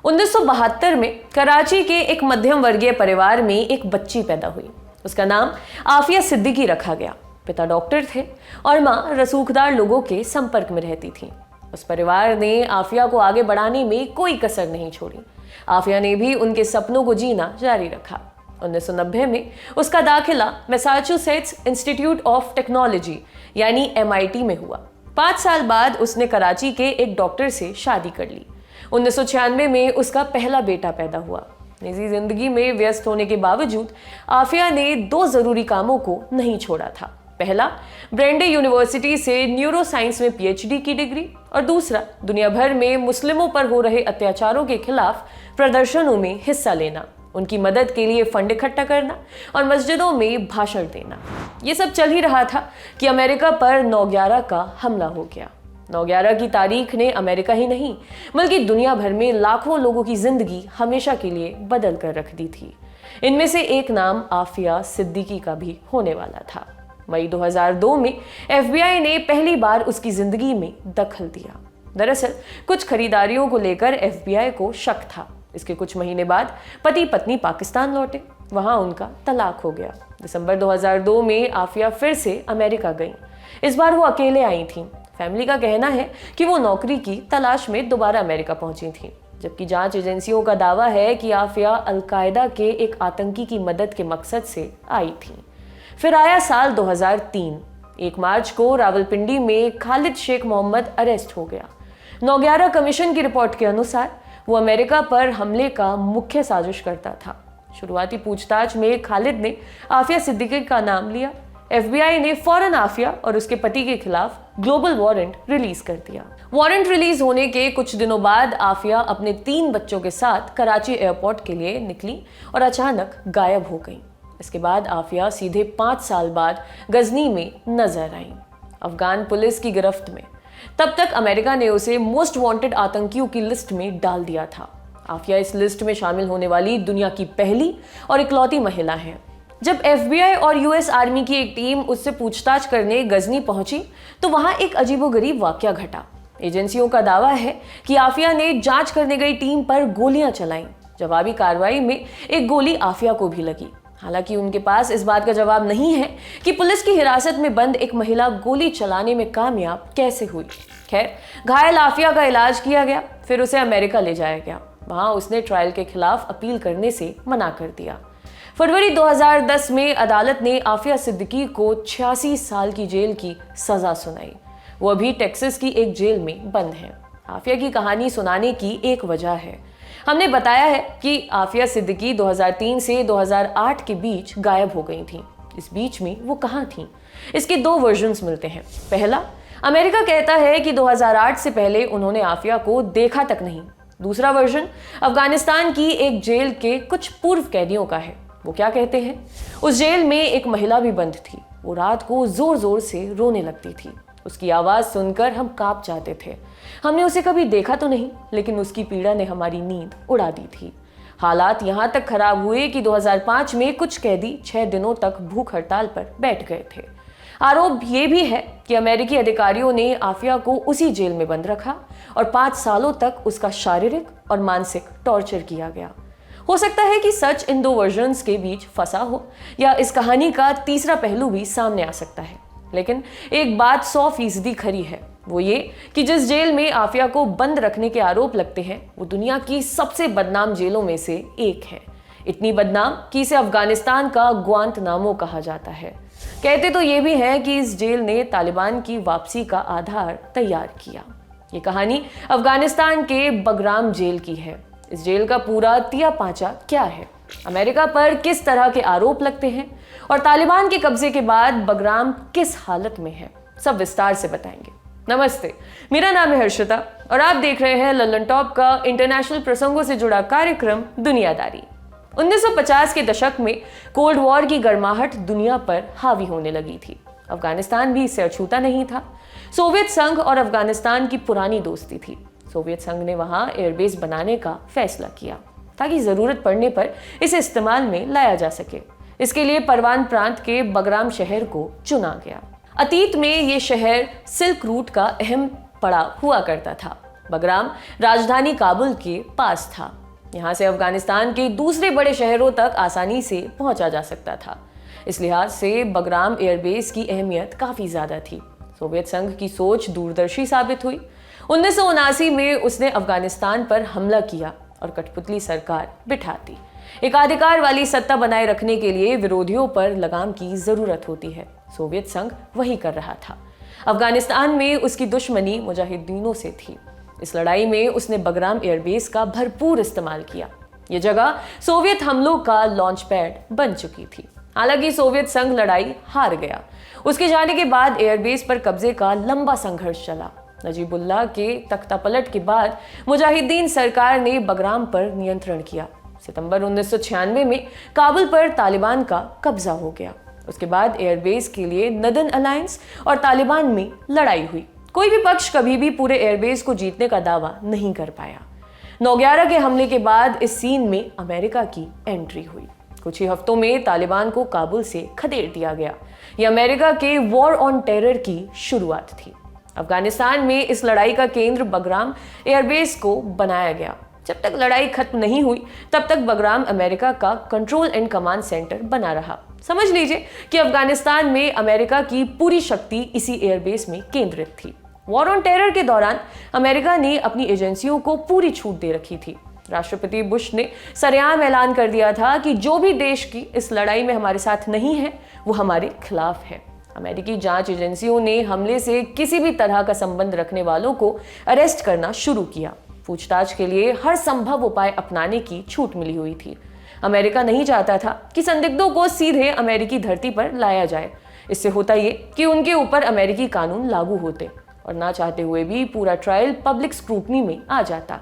1972 में कराची के एक मध्यम वर्गीय परिवार में एक बच्ची पैदा हुई। उसका नाम आफिया सिद्दीकी रखा गया। पिता डॉक्टर थे और माँ रसूखदार लोगों के संपर्क में रहती थी। उस परिवार ने आफिया को आगे बढ़ाने में कोई कसर नहीं छोड़ी। आफिया ने भी उनके सपनों को जीना जारी रखा। 1990 में उसका दाखिला मैसाचुसेट्स इंस्टीट्यूट ऑफ टेक्नोलॉजी यानी MIT में हुआ। 5 साल बाद उसने कराची के एक डॉक्टर से शादी कर ली। 1996 में उसका पहला बेटा पैदा हुआ। निजी जिंदगी में व्यस्त होने के बावजूद आफिया ने 2 जरूरी कामों को नहीं छोड़ा था। पहला, ब्रेंडे यूनिवर्सिटी से न्यूरो साइंस में PhD की डिग्री, और दूसरा, दुनिया भर में मुस्लिमों पर हो रहे अत्याचारों के खिलाफ प्रदर्शनों में हिस्सा लेना, उनकी मदद के लिए फंड इकट्ठा करना और मस्जिदों में भाषण देना। ये सब चल ही रहा था कि अमेरिका पर 9/11 का हमला हो गया। 9/11 की तारीख ने अमेरिका ही नहीं बल्कि दुनिया भर में लाखों लोगों की जिंदगी हमेशा के लिए बदल कर रख दी थी। इनमें से एक नाम आफिया सिद्दीकी का भी होने वाला था। मई 2002 में FBI ने पहली बार उसकी जिंदगी में दखल दिया। दरअसल कुछ खरीदारियों को लेकर FBI को शक था। इसके कुछ महीने बाद पति पत्नी पाकिस्तान लौटे। वहां उनका तलाक हो गया। दिसंबर 2002 में आफिया फिर से अमेरिका गई। इस बार वो अकेले आई थीं। फैमिली का कहना है कि वो नौकरी की तलाश में दोबारा अमेरिका पहुंची थीं, जबकि जांच एजेंसियों का दावा है कि आफिया अल-कायदा के एक आतंकी की मदद के मकसद से आई थीं। फिर आया साल 2003। 1 मार्च को रावलपिंडी में खालिद शेख मोहम्मद अरेस्ट हो गया। 9/11 कमीशन की रिपोर्ट के अनुसार वो अमेरिका पर हमले का मुख्य साजिश करता था। शुरुआती पूछताछ में खालिद ने आफिया सिद्दीकी का नाम लिया। FBI ने फौरन आफिया और उसके पति के खिलाफ ग्लोबल वारंट रिलीज कर दिया। वारंट रिलीज होने के कुछ दिनों बाद आफिया अपने 3 बच्चों के साथ कराची एयरपोर्ट के लिए निकली और अचानक गायब हो गई। इसके बाद आफिया सीधे 5 साल बाद गजनी में नजर आई, अफगान पुलिस की गिरफ्त में। तब तक अमेरिका ने उसे मोस्ट वांटेड आतंकियों की लिस्ट में डाल दिया था। आफिया इस लिस्ट में शामिल होने वाली दुनिया की पहली और इकलौती महिला है। जब FBI और US आर्मी की एक टीम उससे पूछताछ करने गजनी पहुंची तो वहां एक अजीबोगरीब वाकया घटा। एजेंसियों का दावा है कि आफिया ने जांच करने गई टीम पर गोलियां चलाईं। जवाबी कार्रवाई में एक गोली आफिया को भी लगी। हालांकि उनके पास इस बात का जवाब नहीं है कि पुलिस की हिरासत में बंद एक महिला गोली चलाने में कामयाब कैसे हुई। खैर, घायल आफिया का इलाज किया गया, फिर उसे अमेरिका ले जाया गया। वहां उसने ट्रायल के खिलाफ अपील करने से मना कर दिया। फरवरी 2010 में अदालत ने आफिया सिद्दीकी को 86 साल की जेल की सजा सुनाई। वो अभी टेक्सास की एक जेल में बंद है। आफिया की कहानी सुनाने की एक वजह है। हमने बताया है कि आफिया सिद्दीकी 2003 से 2008 के बीच गायब हो गई थी। इस बीच में वो कहाँ थी? इसके 2 वर्जन्स मिलते हैं। पहला, अमेरिका कहता है कि 2008 से पहले उन्होंने आफिया को देखा तक नहीं। दूसरा वर्जन अफगानिस्तान की एक जेल के कुछ पूर्व कैदियों का है। वो क्या कहते हैं? उस जेल में एक महिला भी बंद थी। वो रात को जोर जोर से रोने लगती थी। उसकी आवाज सुनकर हम कांप जाते थे। हमने उसे कभी देखा तो नहीं, लेकिन उसकी पीड़ा ने हमारी नींद उड़ा दी थी। हालात यहाँ तक खराब हुए कि 2005 में कुछ कैदी 6 दिनों तक भूख हड़ताल पर बैठ गए थे। आरोप ये भी है कि अमेरिकी अधिकारियों ने आफिया को उसी जेल में बंद रखा और 5 सालों तक उसका शारीरिक और मानसिक टॉर्चर किया गया। हो सकता है कि सच इन 2 वर्जन्स के बीच फंसा हो, या इस कहानी का तीसरा पहलू भी सामने आ सकता है। लेकिन एक बात 100% खरी है, वो ये कि जिस जेल में आफिया को बंद रखने के आरोप लगते हैं वो दुनिया की सबसे बदनाम जेलों में से एक है। इतनी बदनाम कि इसे अफगानिस्तान का ग्वांतनामो कहा जाता है। कहते तो ये भी है कि इस जेल ने तालिबान की वापसी का आधार तैयार किया। ये कहानी अफगानिस्तान के बगराम जेल की है। इस जेल का पूरा तिया पांचा क्या है, अमेरिका पर किस तरह के आरोप लगते हैं और तालिबान के कब्जे के बाद बगराम किस हालत में है, सब विस्तार से बताएंगे। नमस्ते, मेरा नाम है हर्षिता और आप देख रहे हैं लल्लन टॉप का इंटरनेशनल प्रसंगों से जुड़ा कार्यक्रम दुनियादारी। 1950 के दशक में कोल्ड वॉर की गर्माहट दुनिया पर हावी होने लगी थी। अफगानिस्तान भी इससे अछूता नहीं था। सोवियत संघ और अफगानिस्तान की पुरानी दोस्ती थी। सोवियत संघ ने वहां एयरबेस बनाने का फैसला किया ताकि जरूरत पड़ने पर इसे इस्तेमाल में लाया जा सके। इसके लिए परवान प्रांत के बगराम शहर को चुना गया। अतीत में ये शहर सिल्क रूट का अहम पड़ाव हुआ करता था। बगराम राजधानी काबुल के पास था। यहाँ से अफगानिस्तान के दूसरे बड़े शहरों तक आसानी से पहुंचा जा सकता था। इस लिहाज से बगराम एयरबेस की अहमियत काफ़ी ज़्यादा थी। सोवियत संघ की सोच दूरदर्शी साबित हुई। 1979 में उसने अफगानिस्तान पर हमला किया और कठपुतली सरकार बिठा दी। एकाधिकार वाली सत्ता बनाए रखने के लिए विरोधियों पर लगाम की जरूरत होती है। सोवियत संघ वही कर रहा था। अफगानिस्तान में उसकी दुश्मनी मुजाहिदीनों से थी। इस लड़ाई में उसने बगराम एयरबेस का भरपूर इस्तेमाल किया। ये जगह सोवियत हमलों का लॉन्च पैड बन चुकी थी। हालांकि सोवियत संघ लड़ाई हार गया। उसके जाने के बाद एयरबेस पर कब्जे का लंबा संघर्ष चला। नजीबुल्लाह के तख्तापलट के बाद मुजाहिदीन सरकार ने बगराम पर नियंत्रण किया। सितंबर 1996 में काबुल पर तालिबान का कब्जा हो गया। उसके बाद एयरबेस के लिए नदन अलायंस और तालिबान में लड़ाई हुई। कोई भी पक्ष कभी भी पूरे एयरबेस को जीतने का दावा नहीं कर पाया। 9/11 के हमले के बाद इस सीन में अमेरिका की एंट्री हुई। कुछ ही हफ्तों में तालिबान को काबुल से खदेड़ दिया गया। यह अमेरिका के वॉर ऑन टेरर की शुरुआत थी। अफगानिस्तान में इस लड़ाई का केंद्र बगराम एयरबेस को बनाया गया। जब तक लड़ाई खत्म नहीं हुई तब तक बगराम अमेरिका का कंट्रोल एंड कमांड सेंटर बना रहा। समझ लीजिए कि अफगानिस्तान में अमेरिका की पूरी शक्ति इसी एयरबेस में केंद्रित थी। वॉर ऑन टेरर के दौरान अमेरिका ने अपनी एजेंसियों को पूरी छूट दे रखी थी। राष्ट्रपति बुश ने सरेआम ऐलान कर दिया था कि जो भी देश की इस लड़ाई में हमारे साथ नहीं है वो हमारे खिलाफ है। अमेरिकी जांच एजेंसियों ने हमले से किसी भी तरह का संबंध रखने वालों को अरेस्ट करना शुरू किया। पूछताछ के लिए हर संभव उपाय अपनाने की छूट मिली हुई थी। अमेरिका नहीं चाहता था कि संदिग्धों को सीधे अमेरिकी धरती पर लाया जाए। इससे होता ये कि उनके ऊपर अमेरिकी कानून लागू होते और ना चाहते हुए भी पूरा ट्रायल पब्लिक स्क्रूटनी में आ जाता।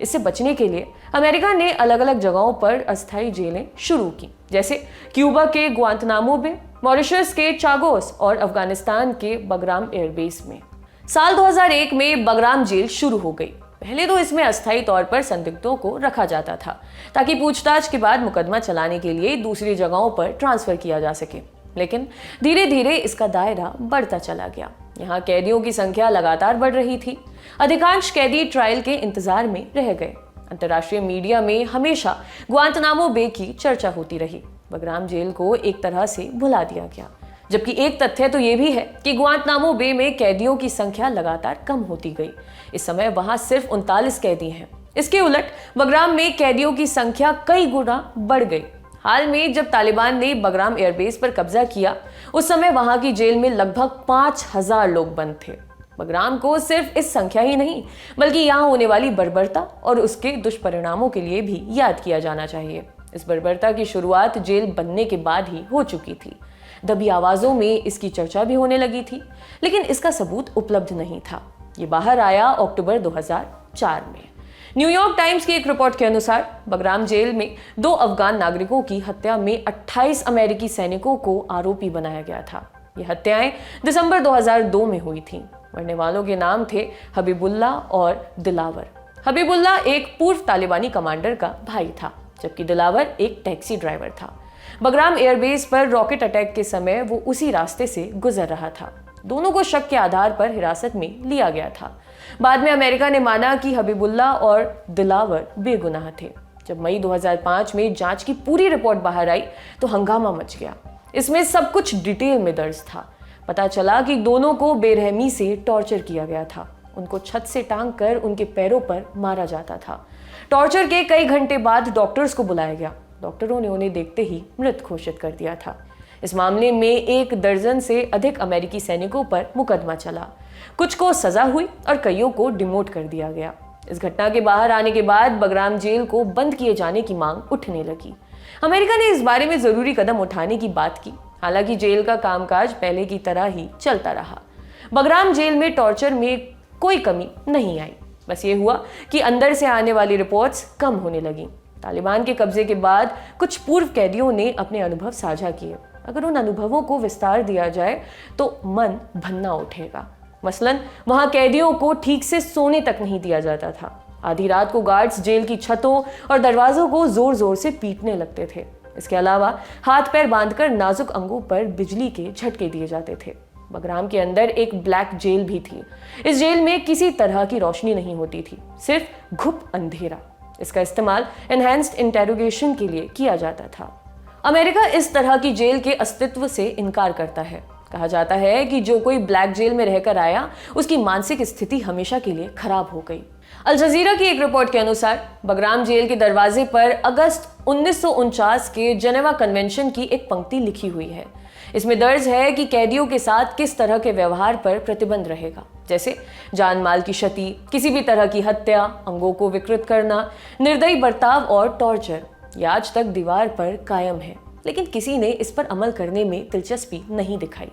इससे बचने के लिए अमेरिका ने अलग अलग जगहों पर अस्थायी जेलें शुरू की, जैसे क्यूबा के ग्वांतनामो में, मॉरिशस के चागोस और अफगानिस्तान के बगराम एयरबेस में। साल 2001 में बगराम जेल शुरू हो गई। पहले तो इसमें अस्थायी तौर पर संदिग्धों को रखा जाता था ताकि पूछताछ के बाद मुकदमा चलाने के लिए दूसरी जगहों पर ट्रांसफर किया जा सके। लेकिन धीरे धीरे इसका दायरा बढ़ता चला गया। यहाँ कैदियों की संख्या लगातार बढ़ रही थी। अधिकांश कैदी ट्रायल के इंतजार में रह गए। अंतर्राष्ट्रीय मीडिया में हमेशा ग्वांतनामो बे की चर्चा होती रही। बगराम जेल को एक तरह से भुला दिया गया। जबकि एक तथ्य तो ये भी है कि ग्वांतनामो बे में कैदियों की संख्या लगातार कम होती गई। इस समय वहां सिर्फ 39 कैदी हैं। इसके उलट बगराम में कैदियों की संख्या कई गुना बढ़ गई। हाल में जब तालिबान ने बगराम एयरबेस पर कब्जा किया उस समय वहां की जेल में लगभग 5000 लोग बंद थे। बगराम को सिर्फ इस संख्या ही नहीं बल्कि यहाँ होने वाली बर्बरता और उसके दुष्परिणामों के लिए भी याद किया जाना चाहिए। इस बर्बरता की शुरुआत जेल बनने के बाद ही हो चुकी थी। दबी आवाजों में इसकी चर्चा भी होने लगी थी, लेकिन इसका सबूत उपलब्ध नहीं था। ये बाहर आया अक्टूबर 2004 में। न्यूयॉर्क टाइम्स की एक रिपोर्ट के अनुसार बगराम जेल में 2 अफगान नागरिकों की हत्या में 28 अमेरिकी सैनिकों को आरोपी बनाया गया था। ये हत्याएं दिसंबर 2002 में हुई थीं। मरने वालों के नाम थे हबीबुल्लाह और दिलावर। हबीबुल्लाह एक पूर्व तालिबानी कमांडर का भाई था, जबकि दिलावर एक टैक्सी ड्राइवर था। बगराम एयरबेस पर रॉकेट अटैक के समय वो उसी रास्ते से गुजर रहा था। दोनों को शक के आधार पर हिरासत में लिया गया था। बाद में अमेरिका ने माना कि हबीबुल्लाह और दिलावर बेगुनाह थे। जब मई 2005 में जांच की पूरी रिपोर्ट बाहर आई तो हंगामा मच गया। इसमें सब कुछ डिटेल में दर्ज था। पता चला कि दोनों को बेरहमी से टॉर्चर किया गया था। उनको छत से टांग कर उनके पैरों पर मारा जाता था। टॉर्चर के कई घंटे बाद डॉक्टर्स को बुलाया गया। डॉक्टरों ने उन्हें देखते ही मृत घोषित कर दिया था। इस मामले में 1 दर्जन से अधिक अमेरिकी सैनिकों पर मुकदमा चला। कुछ को सजा हुई और कईयों को डिमोट कर दिया गया। इस घटना के बाहर आने के बाद बगराम जेल को बंद किए जाने की मांग उठने लगी। अमेरिका ने इस बारे में जरूरी कदम उठाने की बात की। हालांकि जेल का कामकाज पहले की तरह ही चलता रहा। बगराम जेल में टॉर्चर में कोई कमी नहीं आई। बस ये हुआ कि अंदर से आने वाली रिपोर्ट्स कम होने लगीं। तालिबान के कब्जे के बाद कुछ पूर्व कैदियों ने अपने अनुभव साझा किए। अगर उन अनुभवों को विस्तार दिया जाए तो मन भन्ना उठेगा। मसलन वहां कैदियों को ठीक से सोने तक नहीं दिया जाता था। आधी रात को गार्ड्स जेल की छतों और दरवाजों को जोर जोर से पीटने लगते थे। इसके अलावा हाथ पैर बांधकर नाजुक अंगों पर बिजली के झटके दिए जाते थे। बगराम के अंदर एक ब्लैक जेल भी थी। इस जेल में किसी तरह की रोशनी नहीं होती थी, सिर्फ घुप अंधेरा। इसका इस्तेमाल एनहांस्ड इंटेरोगेशन के लिए किया जाता था। अमेरिका इस तरह की जेल के अस्तित्व से इनकार करता है। कहा जाता है कि जो कोई ब्लैक जेल में रहकर आया, उसकी मानसिक स्थिति हमेशा के लिए खराब हो गई। अल जजीरा की एक रिपोर्ट के अनुसार बगराम जेल के दरवाजे पर अगस्त 1949 के जेनेवा कन्वेंशन की एक पंक्ति लिखी हुई है। इसमें दर्ज है कि कैदियों के साथ किस तरह के व्यवहार पर प्रतिबंध रहेगा, जैसे जान माल की क्षति, किसी भी तरह की हत्या, अंगों को विकृत करना, निर्दयी बर्ताव और टॉर्चर। ये आज तक दीवार पर कायम है, लेकिन किसी ने इस पर अमल करने में दिलचस्पी नहीं दिखाई।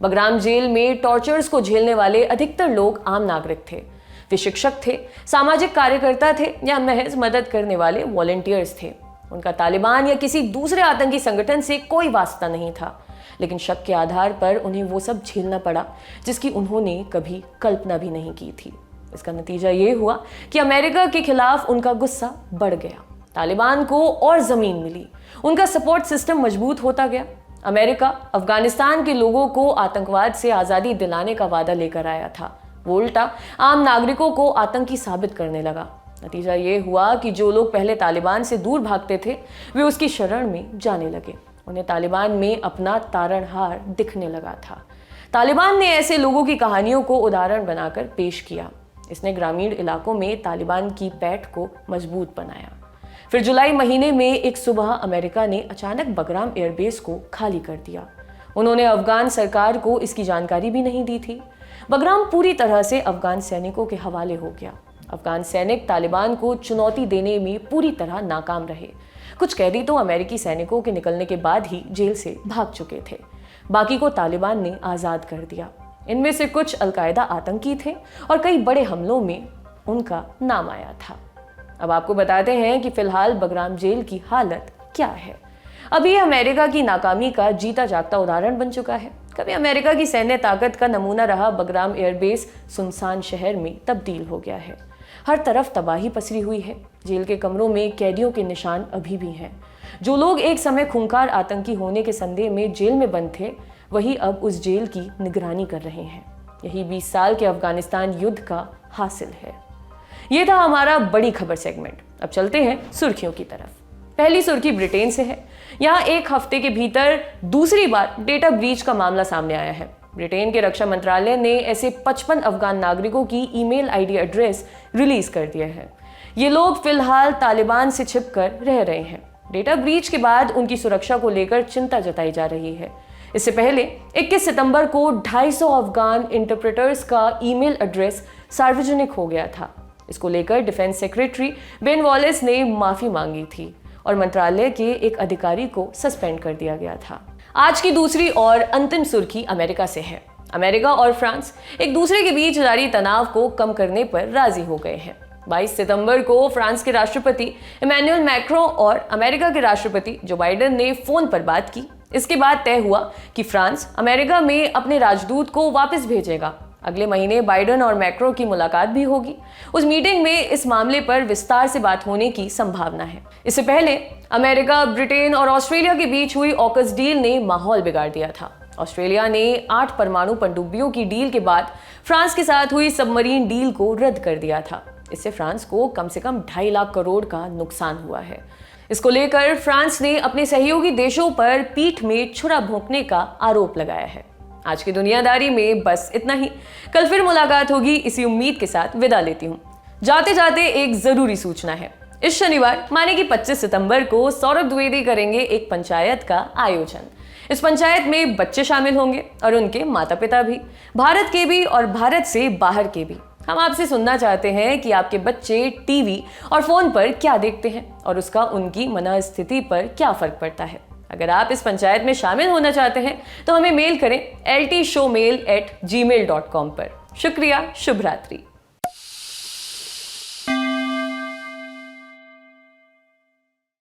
बगराम जेल में टॉर्चर्स को झेलने वाले अधिकतर लोग आम नागरिक थे। वे शिक्षक थे, सामाजिक कार्यकर्ता थे या महज मदद करने वाले वॉलंटियर्स थे। उनका तालिबान या किसी दूसरे आतंकी संगठन से कोई वास्ता नहीं था, लेकिन शक के आधार पर उन्हें वो सब झेलना पड़ा जिसकी उन्होंने कभी कल्पना भी नहीं की थी। इसका नतीजा ये हुआ कि अमेरिका के खिलाफ उनका गुस्सा बढ़ गया। तालिबान को और जमीन मिली, उनका सपोर्ट सिस्टम मजबूत होता गया। अमेरिका अफगानिस्तान के लोगों को आतंकवाद से आज़ादी दिलाने का वादा लेकर आया था। वो उल्टा आम नागरिकों को आतंकी साबित करने लगा। नतीजा ये हुआ कि जो लोग पहले तालिबान से दूर भागते थे, वे उसकी शरण में जाने लगे। उन्हें तालिबान में अपना तारणहार दिखने लगा था। तालिबान ने ऐसे लोगों की कहानियों को उदाहरण बनाकर पेश किया। इसने ग्रामीण इलाकों में तालिबान की पैठ को मजबूत बनाया। फिर जुलाई महीने में एक सुबह अमेरिका ने अचानक बगराम एयरबेस को खाली कर दिया। उन्होंने अफगान सरकार को इसकी जानकारी भी नहीं दी थी। बगराम पूरी तरह से अफगान सैनिकों के हवाले हो गया। अफगान सैनिक तालिबान को चुनौती देने में पूरी तरह नाकाम रहे। कुछ कैदी तो अमेरिकी सैनिकों के निकलने के बाद ही जेल से भाग चुके थे। बाकी को तालिबान ने आज़ाद कर दिया। इनमें से कुछ अलकायदा आतंकी थे और कई बड़े हमलों में उनका नाम आया था। अब आपको बताते हैं कि फिलहाल बगराम जेल की हालत क्या है। अभी अमेरिका की नाकामी का जीता जागता उदाहरण बन चुका है। कभी अमेरिका की सैन्य ताकत का नमूना रहा बगराम एयरबेस सुनसान शहर में तब्दील हो गया है। हर तरफ तबाही पसरी हुई है। जेल के कमरों में कैदियों के निशान अभी भी हैं। जो लोग एक समय खूंखार आतंकी होने के संदेह में जेल में बंद थे, वही अब उस जेल की निगरानी कर रहे हैं। यही 20 साल के अफगानिस्तान युद्ध का हासिल है। ये था हमारा बड़ी खबर सेगमेंट। अब चलते हैं सुर्खियों की तरफ। पहली सुर्खी ब्रिटेन से है। यहाँ एक हफ्ते के भीतर दूसरी बार डेटा ब्रीच का मामला सामने आया है। ब्रिटेन के रक्षा मंत्रालय ने ऐसे 55 अफगान नागरिकों की ईमेल आईडी एड्रेस रिलीज कर दिया है। ये लोग फिलहाल तालिबान से छिपकर रह रहे हैं। डेटा ब्रीच के बाद उनकी सुरक्षा को लेकर चिंता जताई जा रही है। इससे पहले 21 सितंबर को 250 अफगान इंटरप्रेटर्स का ईमेल एड्रेस सार्वजनिक हो गया था। इसको लेकर डिफेंस सेक्रेटरी बेन वॉलेस ने माफी मांगी थी और मंत्रालय के एक अधिकारी को सस्पेंड कर दिया गया था। आज की दूसरी और अंतिम सुर्खी अमेरिका से है। अमेरिका और फ्रांस एक दूसरे के बीच जारी तनाव को कम करने पर राजी हो गए हैं। 22 सितंबर को फ्रांस के राष्ट्रपति इमैनुअल मैक्रों और अमेरिका के राष्ट्रपति जो बाइडेन ने फोन पर बात की। इसके बाद तय हुआ कि फ्रांस अमेरिका में अपने राजदूत को वापस भेजेगा। अगले महीने बाइडेन और मैक्रो की मुलाकात भी होगी। उस मीटिंग में इस मामले पर विस्तार से बात होने की संभावना है। इससे पहले अमेरिका, ब्रिटेन और ऑस्ट्रेलिया के बीच हुई ऑकस डील ने माहौल बिगाड़ दिया था। ऑस्ट्रेलिया ने 8 परमाणु पनडुब्बियों की डील के बाद फ्रांस के साथ हुई सबमरीन डील को रद्द कर दिया था। इससे फ्रांस को कम से कम 2.5 लाख करोड़ का नुकसान हुआ है। इसको लेकर फ्रांस ने अपने सहयोगी देशों पर पीठ में छुरा भोंकने का आरोप लगाया है। आज की दुनियादारी में बस इतना ही। कल फिर मुलाकात होगी, इसी उम्मीद के साथ विदा लेती हूँ। जाते जाते एक जरूरी सूचना है। इस शनिवार माने कि 25 सितंबर को सौरभ द्विवेदी करेंगे एक पंचायत का आयोजन। इस पंचायत में बच्चे शामिल होंगे और उनके माता पिता भी, भारत के भी और भारत से बाहर के भी। हम आपसे सुनना चाहते हैं कि आपके बच्चे टीवी और फोन पर क्या देखते हैं और उसका उनकी मनःस्थिति पर क्या फर्क पड़ता है। अगर आप इस पंचायत में शामिल होना चाहते हैं तो हमें मेल करें ltshowmail@gmail.com पर। शुक्रिया, शुभ रात्रि।